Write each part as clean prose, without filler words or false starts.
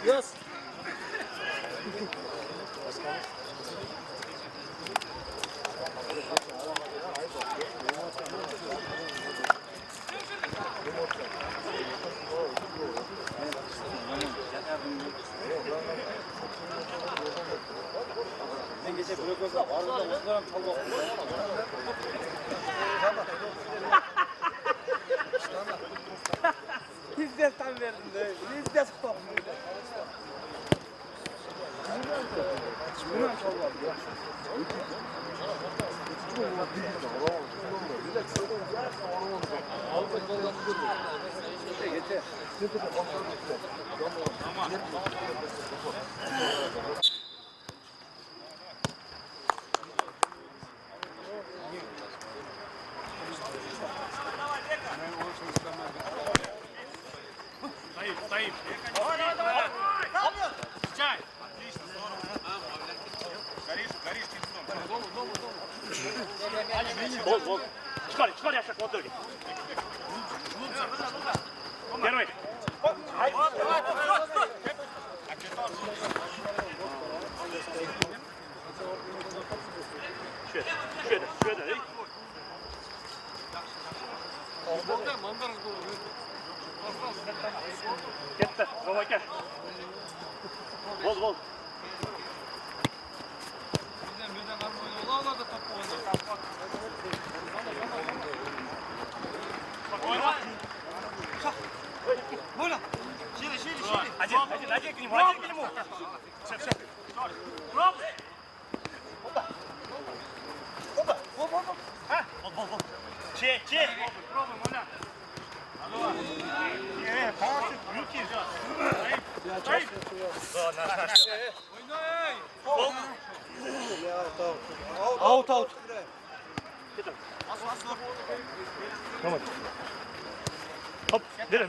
Yaz. Ben gece bırakıyorsa arada uzunlarım çalmak. Bizde tam verdim de. Bizde tam. Bundan çalmak. Yeter. Стоим. Давай. Чай. Отлично, здорово. Горишь кинцом. Бол. Çıkar yaşa kontrol. Первый. Şöyle. Ketdi, Ro'ma aka. Bol. Спокойно. Можно? Шире. Один к нему. Все. Пробуй. Бол. Чей. Пробуй, Моля. Руки. Стоим. Out. Tamam. Hop. Ver.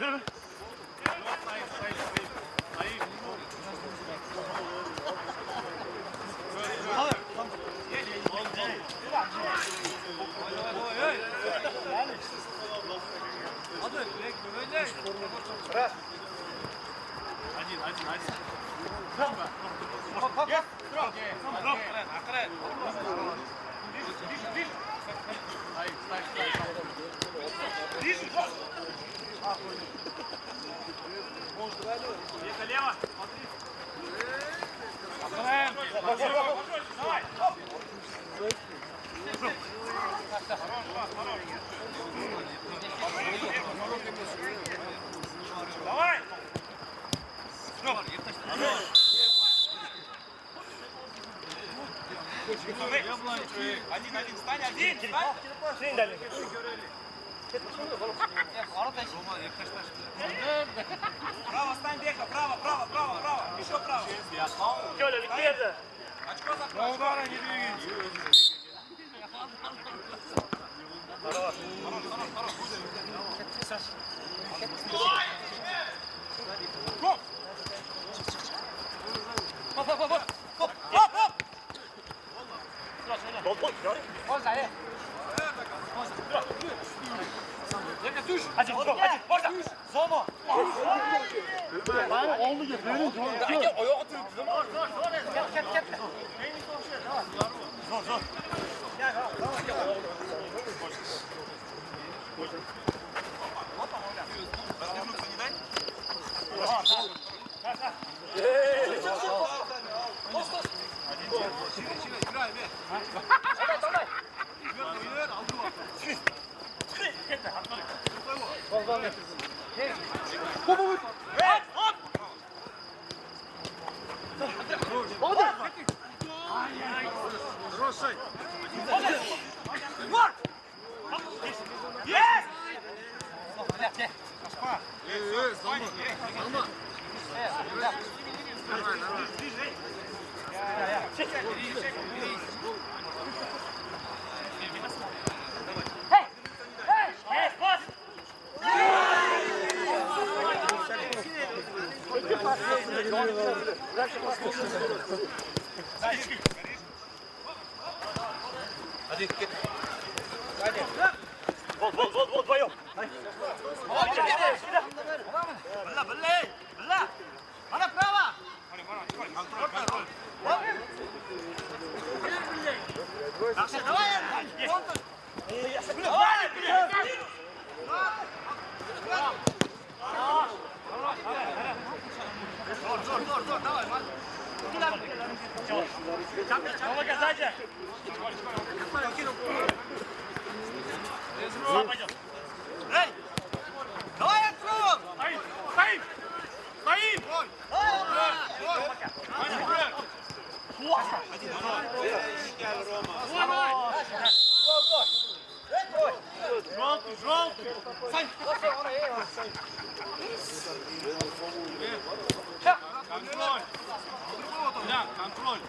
Лево. Давай. Давай. Один, стань, один. Senin de. Право, стань, Бека, право. Еще право. Şöyle bir yerde. Очко за право. Удара не двигайся. Один, можно? Zoma. Oldu ki benim Ayağı atıyor. Zor. Развернуться не дай. Шире, играй, Давай. Вверх, алды var. Хороший. Yes! Аспа. Зама. Vol, вдвоем. Контроль. Лян, контроль.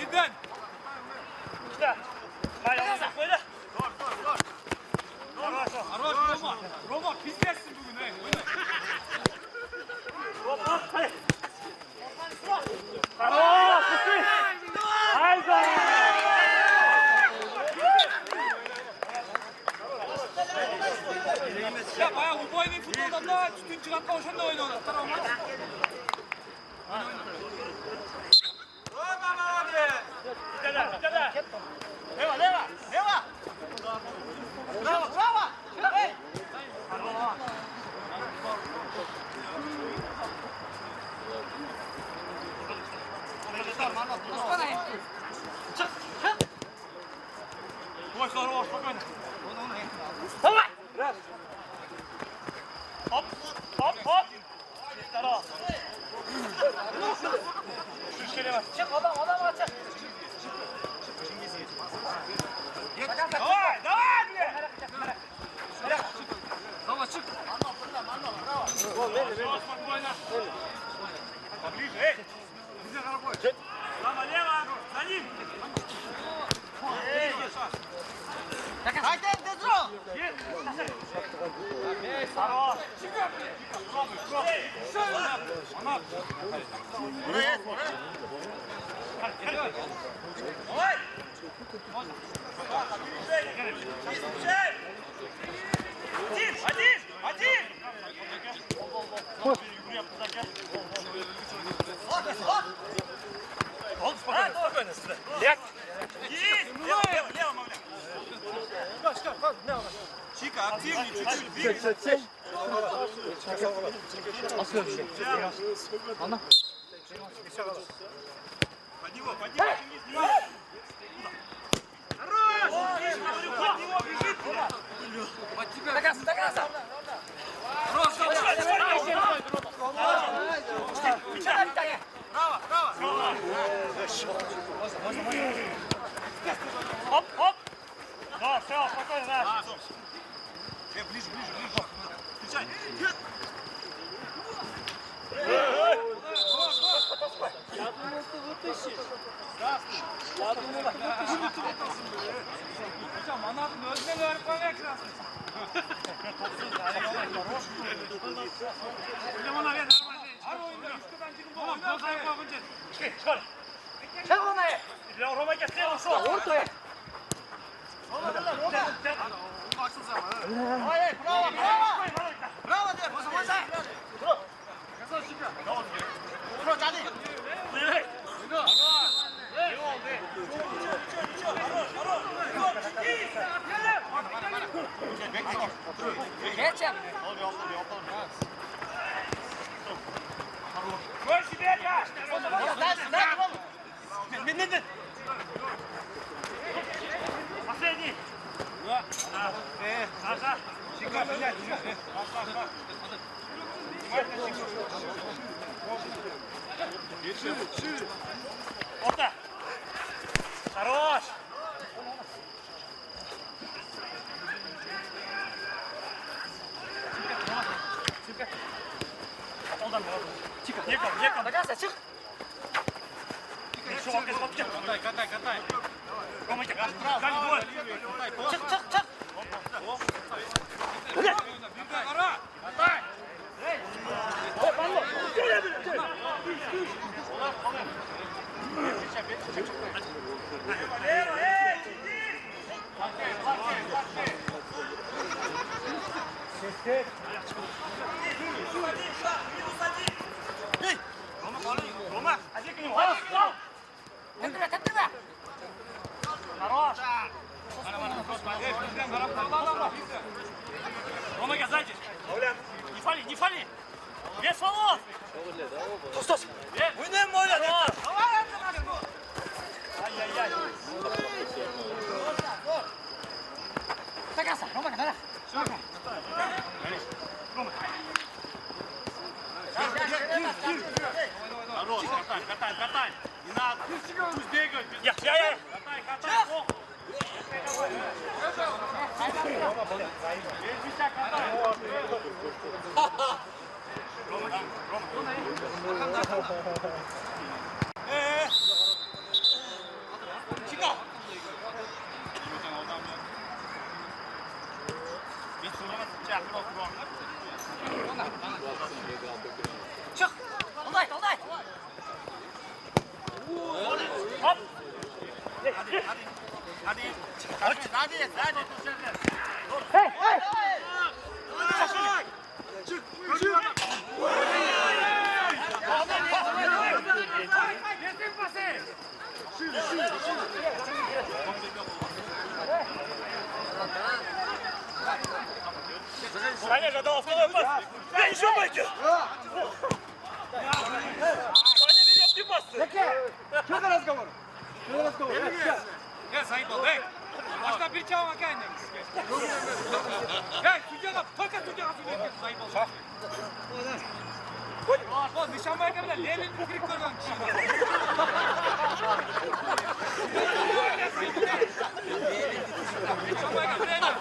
Birden. Roma pis gelsin bugün he. Ya bayağı bu boyun futboldan da tütün çıkartma hoşunda oynuyorlar. Tamam mı? Чика, активнее, чуть-чуть двигайся. Под него, Хорош! Под него бежит! Под тебя! Догрался! Хорош! Право! Оп! Да, все, спокойно, да. Ближе. Встречай. Я думал, что вытащишь. Я думал, что вытащишь. Манатın özüne verip koymak lazım. Hocam ona ver, normalde. Her oyunda üstüden çıkıp oynar. Kayıp yapınca. Çıkar. Çek onu. Ya Roma getirelim şu. Ortaya. Hayır, bravo. Bravo de, o sen. Bro, hadi. Хорош. Саша, щека, блядь, Опа! Хорош! Неком. Догадайся, чих. Катай. Ромочка, дальше бой. Чих. Катай. Рома, один к нему. Тендра. Хорош. Ромаga сзади. Не фали. Без волос. Стой. Oynayın böyle. Ay. Догадайся, Ромаga, давай. Хорош, катай. Не надо. Пусть бегают. Я. Катай. О. Çıkar. Чих. Алдай. Hop. Hadi. Hey. Саня, ждал второй пас. Я еще байки. Саня, берет ты пас. Что за разговор? Gel Sait ol, hey. Baştan bir çava bakayım. Hey, Tuncay'a, fakat Tuncay'a söyleyeyim. Sait ol. Bak, nişan bayramında Lenin kırık koyulan kişi. Nişan bayramında Lenin.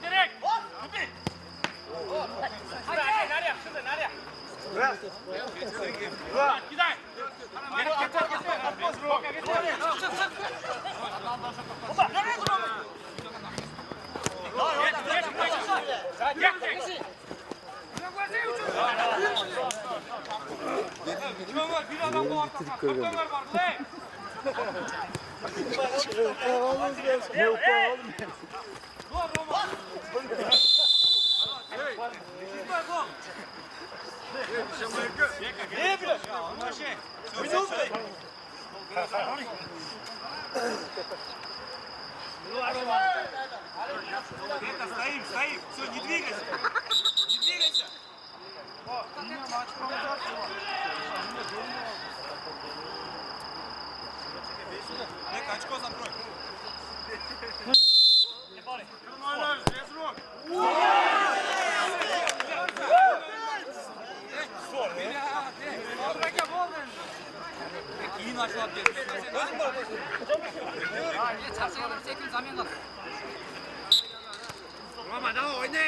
Direkt. Kupi. Nereye? Giday. Bir adam bu ortada. Kaptanlar var. Ne biliyorsun? Стоим. Все, не двигайся. Нека, очко закрой. Без рук. İyi maçlar Roma, давай, oyna.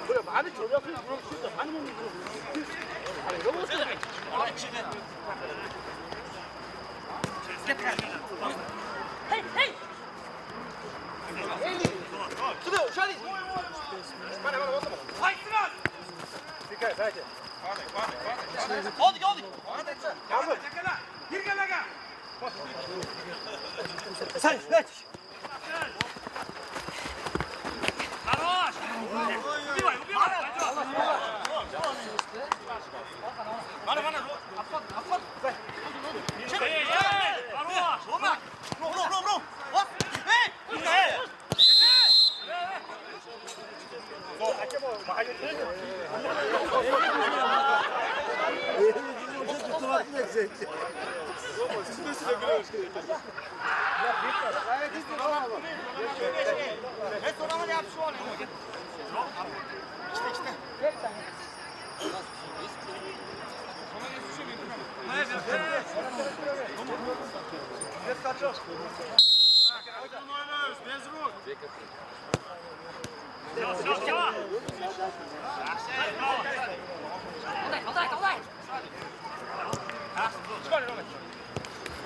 그래 많이 졸업해 그럼 진짜 많이 먹는 거. 아니 너무 Hey. Сюда, ушали. Бana вот. Haydi. Dikkat, hadi. Hadi. Tamam. Gir gel. Sen, hadi. Хорош. Убивай. Бана. Хорош. Рома. Ром.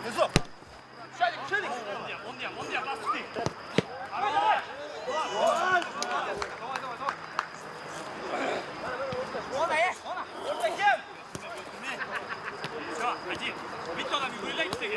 Bez ruк. Все. Он dia, bas tuti. Все, один. Бить туда, выйди, ты.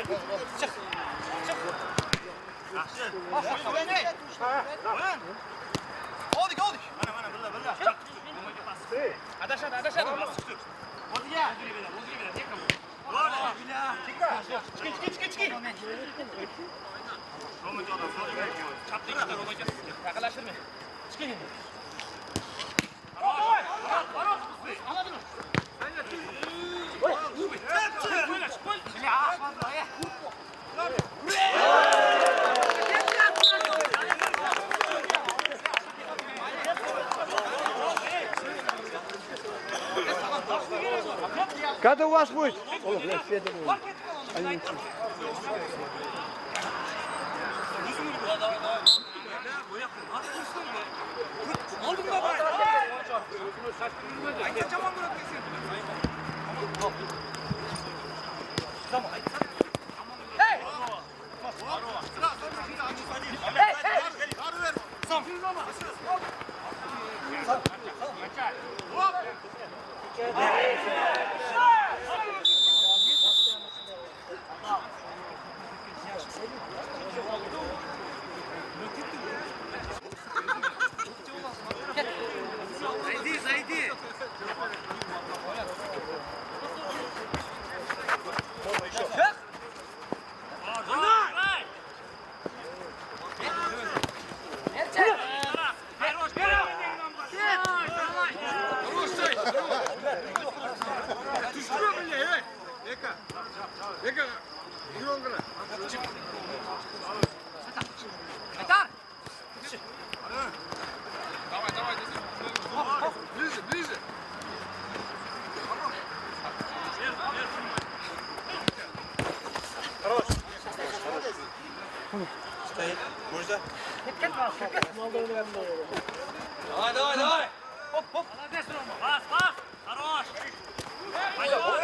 Когда у вас будет? Зайди. Ближе. Хорош. Стоит. Можно? Давай. Хоп. Молодец, Рома. Пас. Хорош. Хорош.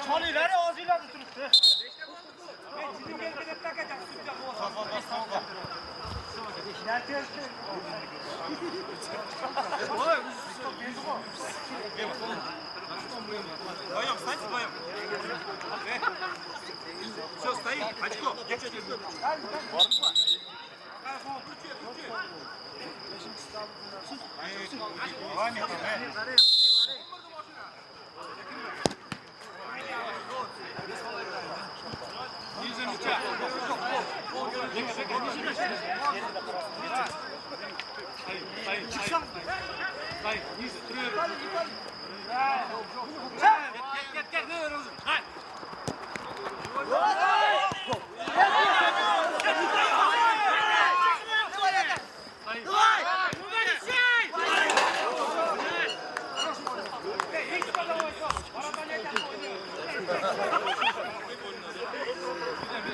Çalıları ağzıyla tuttu. Sizin gelmede takacak. Вдвоем, встаньте вдвоем. Все, стоим. Очко. Ниже мяча. Стоит. Ниже. Get. Ай.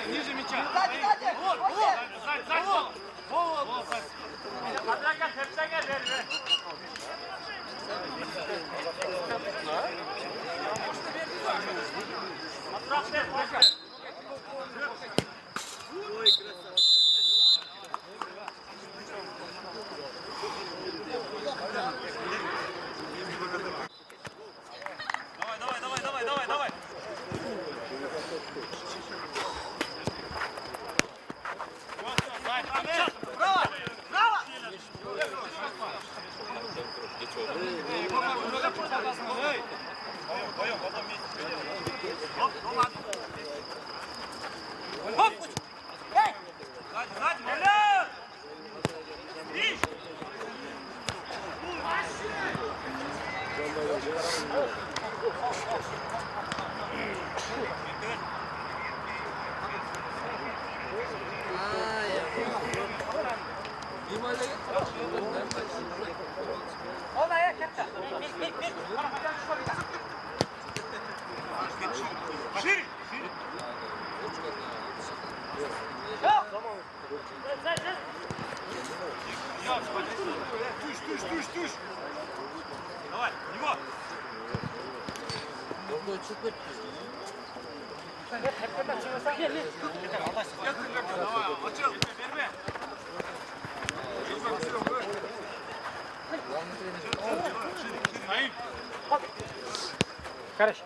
Ниже мяча. Давай. Браво! Karış.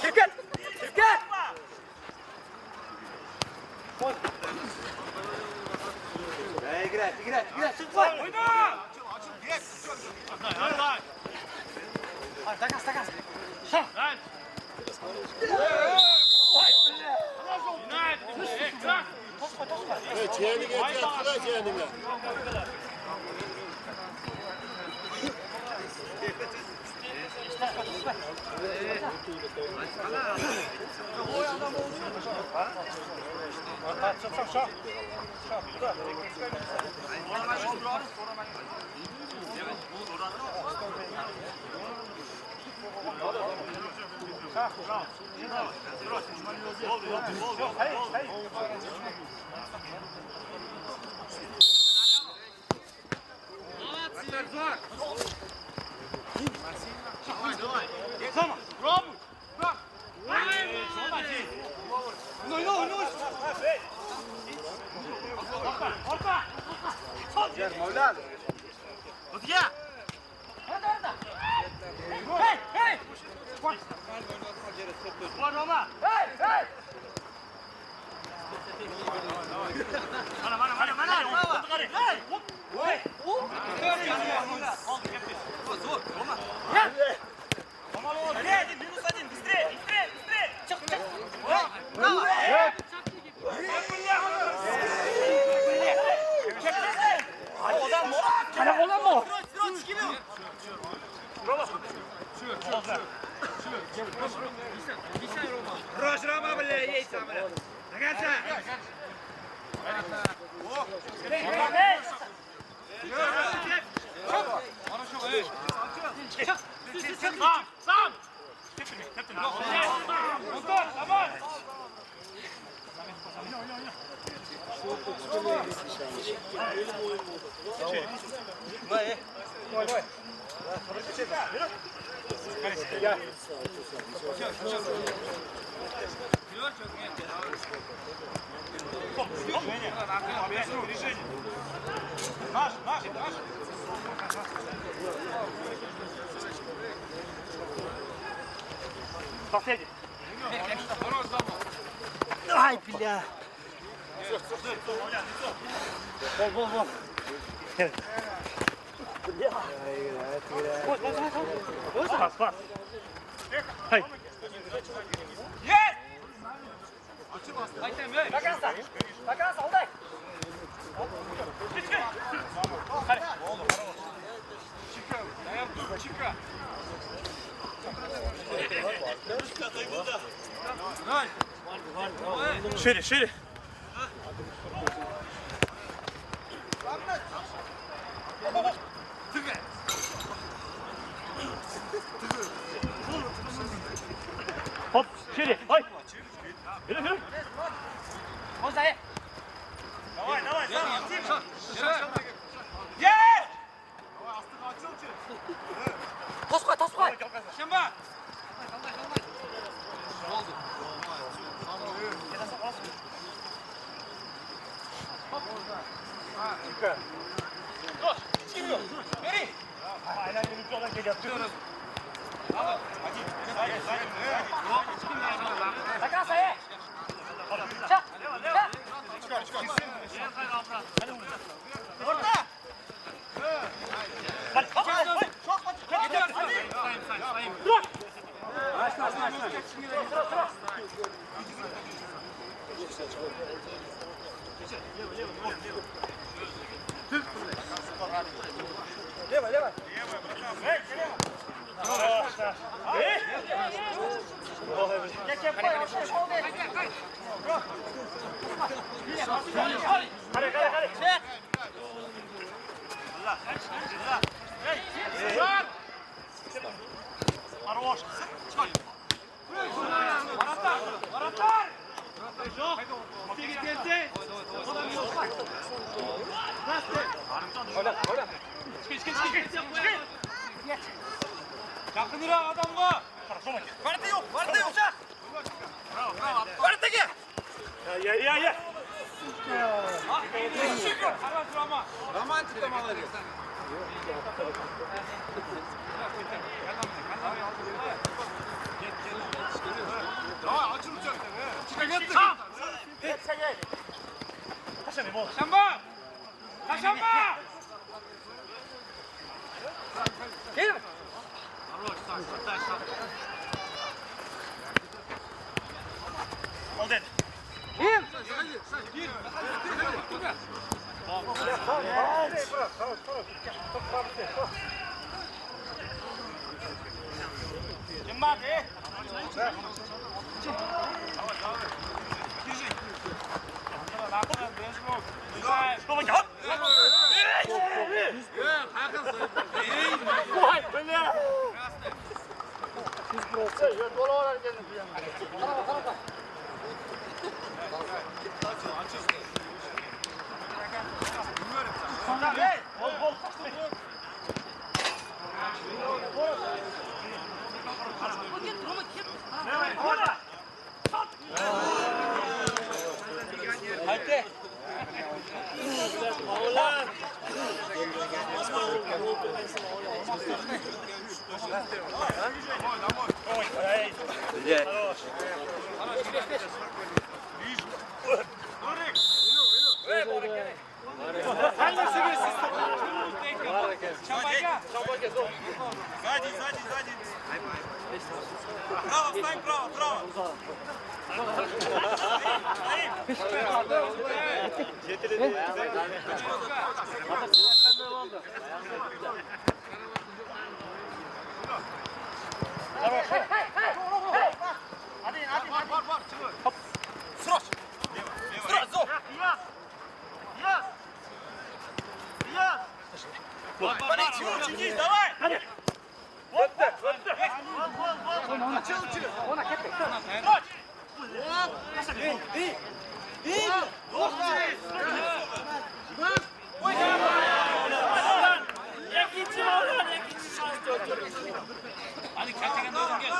Kirket! Kirket! Gire. Çık var. Oyna! Takas. Lan! Çiğeni getir, sıra çiğenine. Ай, бля. Vol. Pas. Hay. Takas, alday. Şöyle. Hop, şöyle. Hay. Yürü. Ozay. Давай, сам! Ye! Тос қой. Кім бар? Aynen yürüyücü olan geliyor. Yakınıra adam var. Vardı yok. Vardı ki. Ya. Romantik amaları. Şamba! Şamba! Oldu. Kim bak? Сзади. Право, встань, право. Давай! Вот так! Hadi gerçekten dönün gel.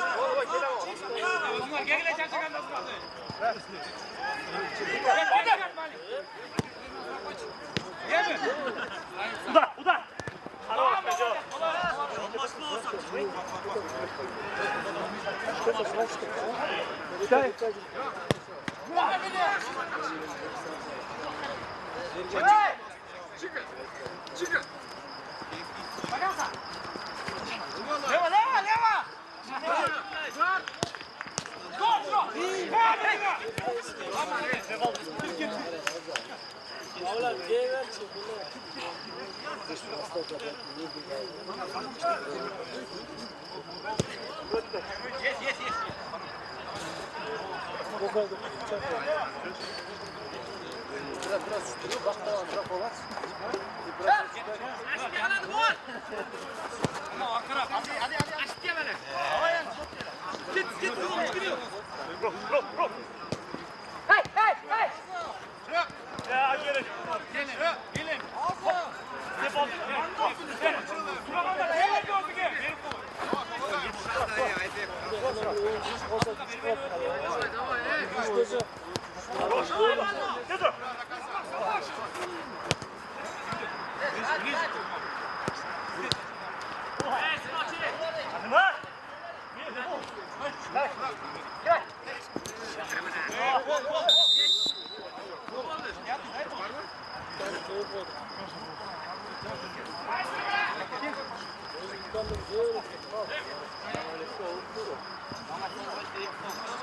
Bunlar gel gerçekten nasıl kaldı? Gel mi? Uda!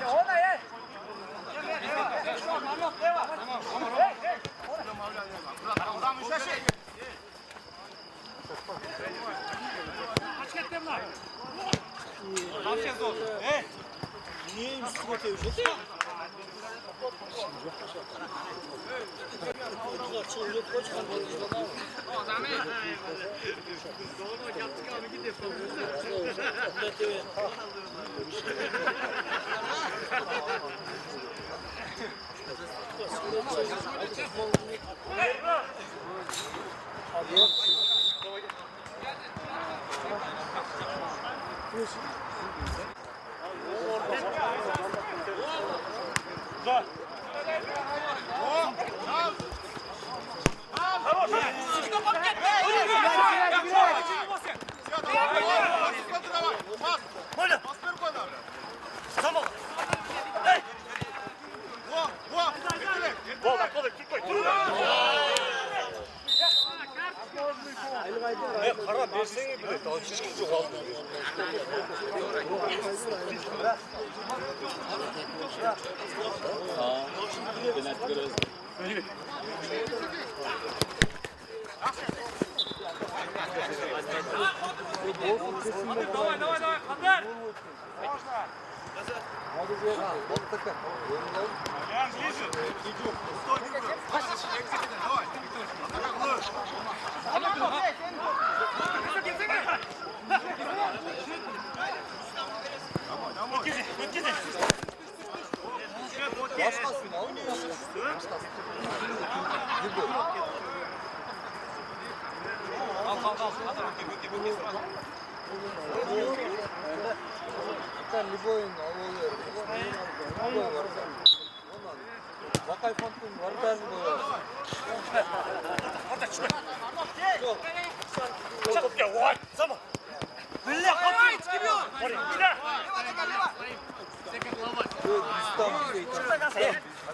Ona je! Niye üstüne tevcih? Kara versene bile. Daha hiç kimse yok. Давай, давай, давай, Хандар! Можно! Yan ближе. Стой, давай. Любой Bakay fontun var ben bu. Çok ya vay. Zaman. Bille kapıyı çıkıyor. Oraya.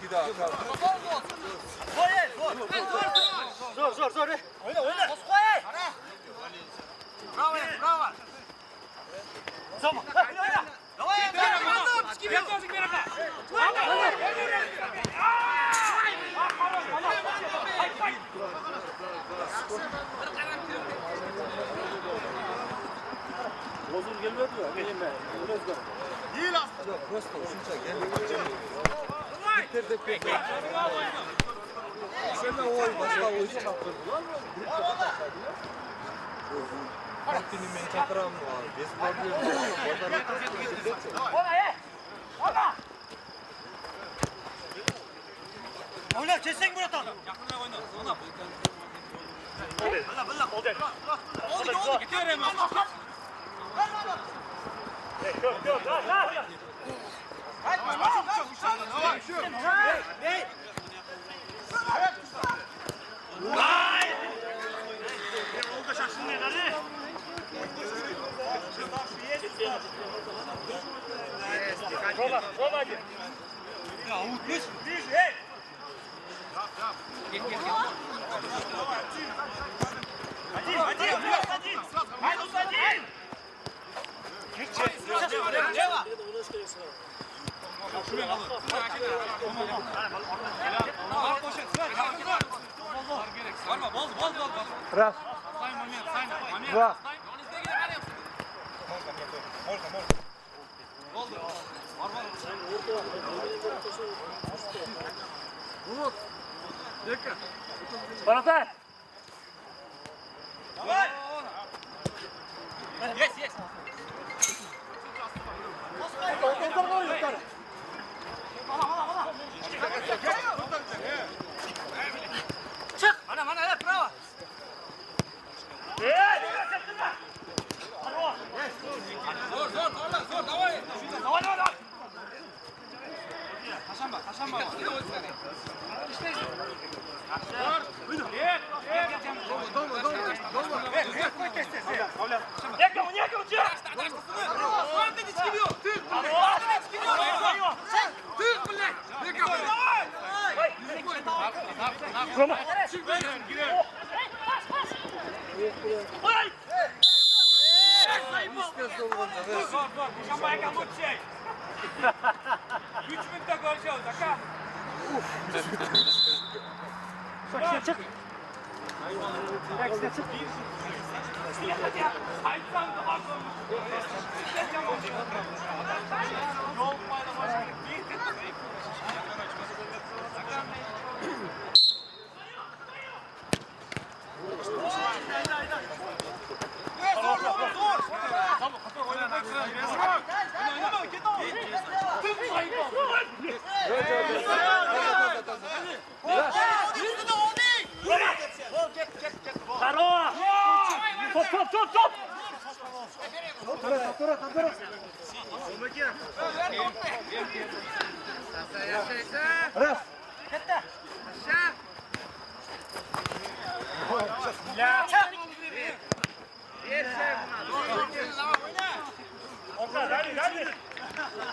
Bir daha. Zor zor zor. Oyna oyna. Bravo, bravo! Zaman. Oyna. Давай, я тоже игрока! Bozul gelmedi mi? Gelin ben. Değil aslında. Yok, просто uçunca gel. Bitirdik pek. Şöyle oy başka oyuncu kaptırdılar mı? Partinin men çatıram var. Без проблем. Oyna kesin buradan. Yakına oyna, ona. Bılla bılla. Oldu. Oldu, gidiyor hemen. Gör gör. Gel. Oldu şaşın ne hadi. Roba, roba hadi. Ya Umut düz, hey. Git. Hadi. Haydi hadi. Дева! Varma, bol. Раз, Say момент. два. Бородай. Давай! Есть! Çık! Ana, bravo! Zor, давай! Давай. Taşanma. Некому, чё? Рома! Ой! Zor. Boşanmaya lütfen. 3 minutda görüşürüz. Aka. Çık. Çık. Ayıptan da bak olmuş. Yol paylaşmak değil. Karo. Top. Kapora. Раз.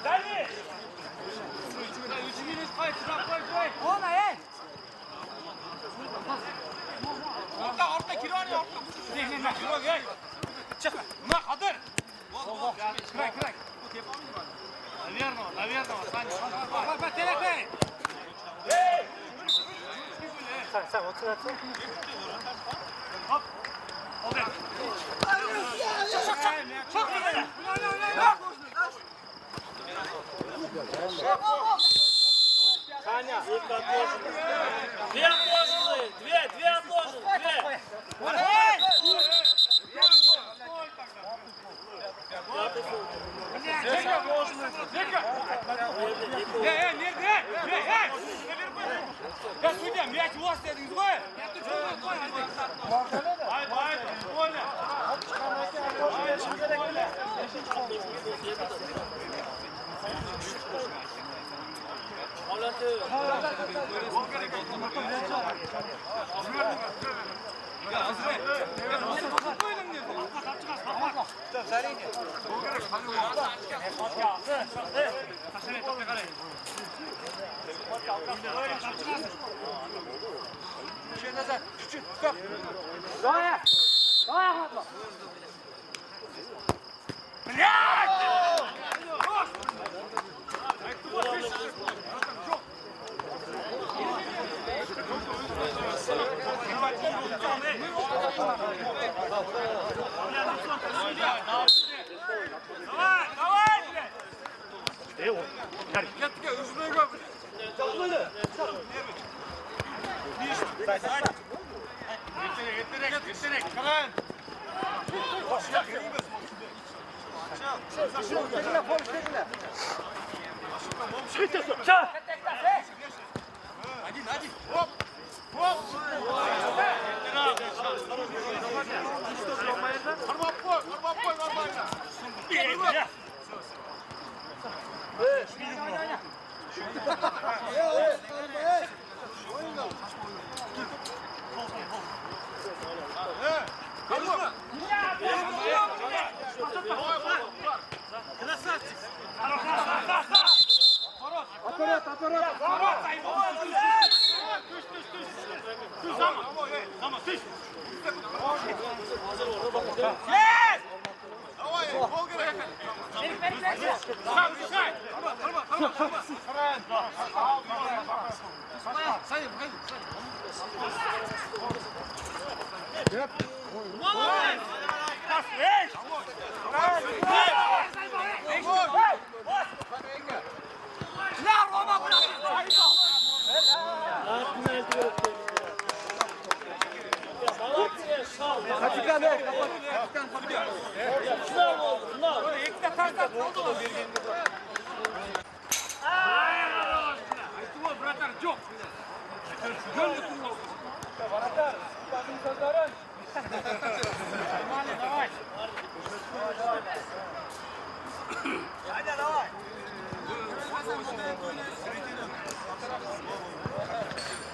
Dali. Orta kilo var ya orta. Kilo gel. Çık. Buna kadır. Kırak. Наверное, Саня. Bak telefon. Sen otur. Çok güzel. Саня. Две отложенные, две отложенные, две. Nerede? Ya судья, мяч у вас dediniz mi? Hayır, böyle.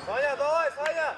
Саня, давай, Саня!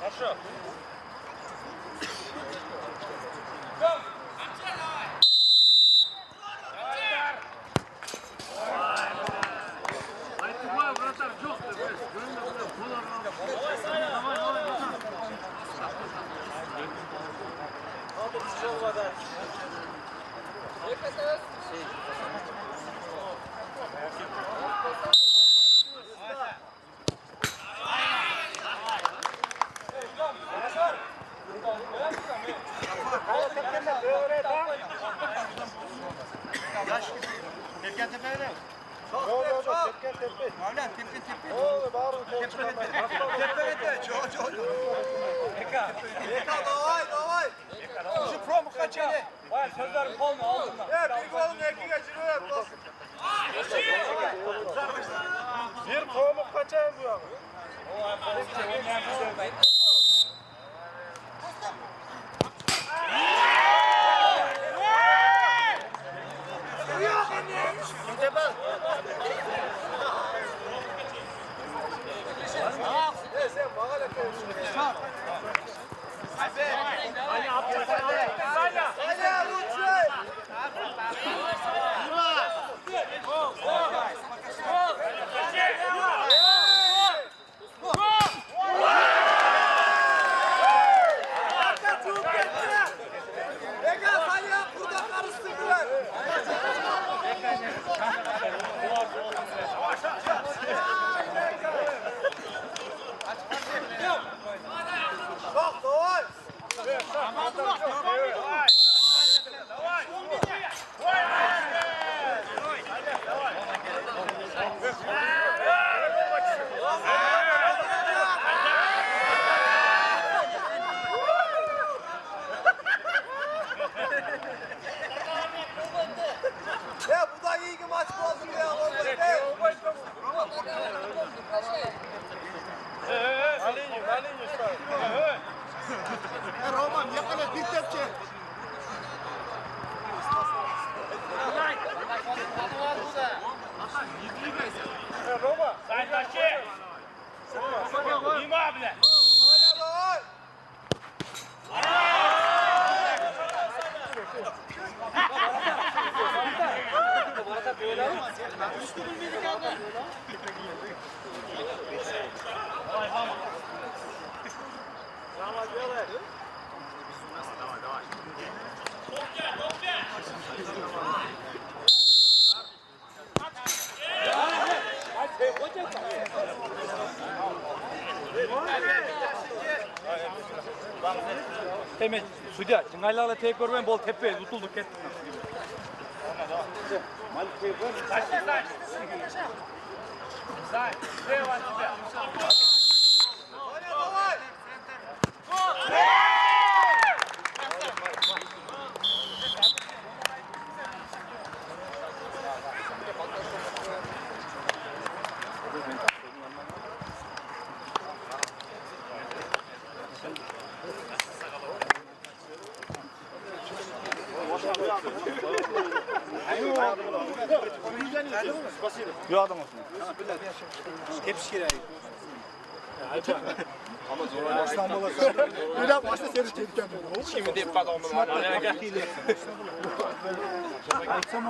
Хорошо. Vay sözlerim kolunu aldın lan. Bir kovuk kaçar bu ya. Bu da iyi maç oldu ya. Roman yakala bir tepçe. Roma. Sayın Taşı. İma bile. Hemen Sudya, Cingaylarla tek görmeyin bol tepeye tutulduk et. Yok adam olsun. Hepsi kirayı. Ama zor. İstanbul'a bir daha başta seni çekeceğim. Şimdi pas olmalı.